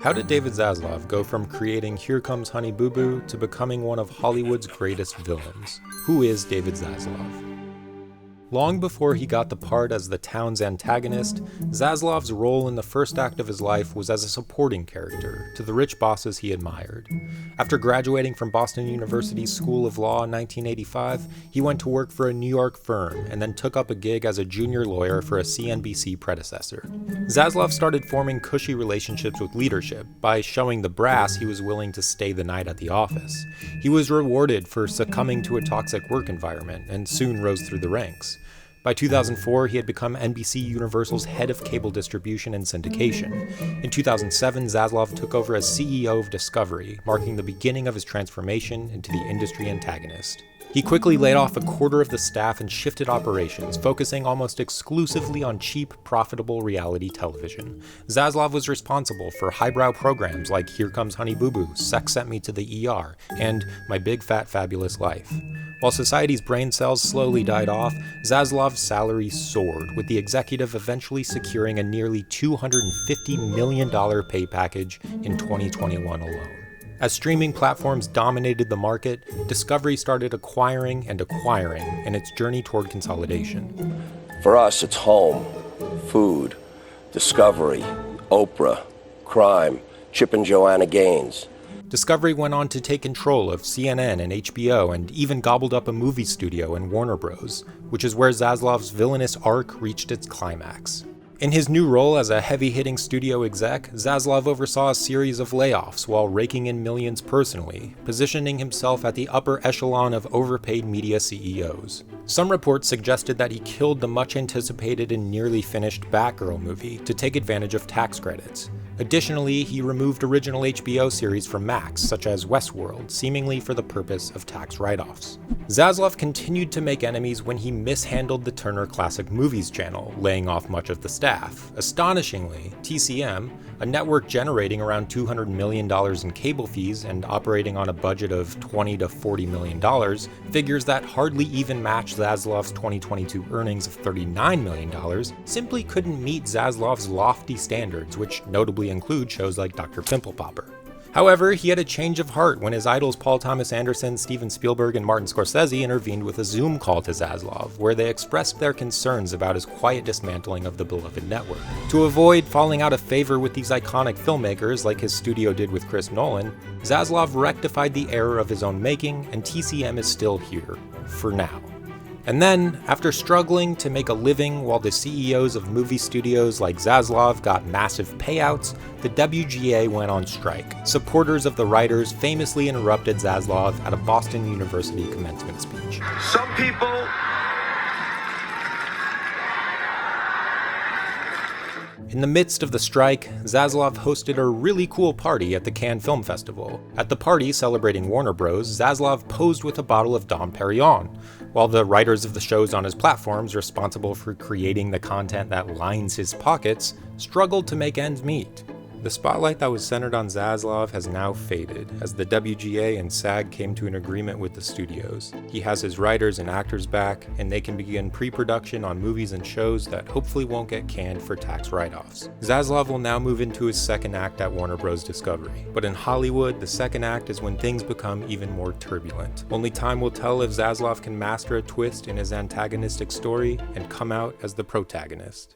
How did David Zaslav go from creating Here Comes Honey Boo Boo to becoming one of Hollywood's greatest villains? Who is David Zaslav? Long before he got the part as the town's antagonist, Zaslav's role in the first act of his life was as a supporting character to the rich bosses he admired. After graduating from Boston University's School of Law in 1985, he went to work for a New York firm and then took up a gig as a junior lawyer for a CNBC predecessor. Zaslav started forming cushy relationships with leadership by showing the brass he was willing to stay the night at the office. He was rewarded for succumbing to a toxic work environment and soon rose through the ranks. By 2004, he had become NBCUniversal's head of cable distribution and syndication. In 2007, Zaslav took over as CEO of Discovery, marking the beginning of his transformation into the industry antagonist. He quickly laid off a quarter of the staff and shifted operations, focusing almost exclusively on cheap, profitable reality television. Zaslav was responsible for highbrow programs like Here Comes Honey Boo Boo, Sex Sent Me to the ER, and My Big Fat Fabulous Life. While society's brain cells slowly died off, Zaslav's salary soared, with the executive eventually securing a nearly $250 million pay package in 2021 alone. As streaming platforms dominated the market, Discovery started acquiring in its journey toward consolidation. For us, it's home, food, Discovery, Oprah, crime, Chip and Joanna Gaines. Discovery went on to take control of CNN and HBO and even gobbled up a movie studio in Warner Bros., which is where Zaslav's villainous arc reached its climax. In his new role as a heavy-hitting studio exec, Zaslav oversaw a series of layoffs while raking in millions personally, positioning himself at the upper echelon of overpaid media CEOs. Some reports suggested that he killed the much-anticipated and nearly finished Batgirl movie to take advantage of tax credits. Additionally, he removed original HBO series from Max, such as Westworld, seemingly for the purpose of tax write-offs. Zaslav continued to make enemies when he mishandled the Turner Classic Movies channel, laying off much of the staff. Astonishingly, TCM, a network generating around $200 million in cable fees and operating on a budget of $20 to $40 million, figures that hardly even match Zaslav's 2022 earnings of $39 million, simply couldn't meet Zaslav's lofty standards, which notably include shows like Dr. Pimple Popper. However, he had a change of heart when his idols Paul Thomas Anderson, Steven Spielberg, and Martin Scorsese intervened with a Zoom call to Zaslav, where they expressed their concerns about his quiet dismantling of the beloved network. To avoid falling out of favor with these iconic filmmakers, like his studio did with Chris Nolan, Zaslav rectified the error of his own making, and TCM is still here, for now. And then, after struggling to make a living while the CEOs of movie studios like Zaslav got massive payouts, the WGA went on strike. Supporters of the writers famously interrupted Zaslav at a Boston University commencement speech. Some people In the midst of the strike, Zaslav hosted a really cool party at the Cannes Film Festival. At the party celebrating Warner Bros., Zaslav posed with a bottle of Dom Perignon, while the writers of the shows on his platforms responsible for creating the content that lines his pockets struggled to make ends meet. The spotlight that was centered on Zaslav has now faded, as the WGA and SAG came to an agreement with the studios. He has his writers and actors back, and they can begin pre-production on movies and shows that hopefully won't get canned for tax write-offs. Zaslav will now move into his second act at Warner Bros. Discovery. But in Hollywood, the second act is when things become even more turbulent. Only time will tell if Zaslav can master a twist in his antagonistic story and come out as the protagonist.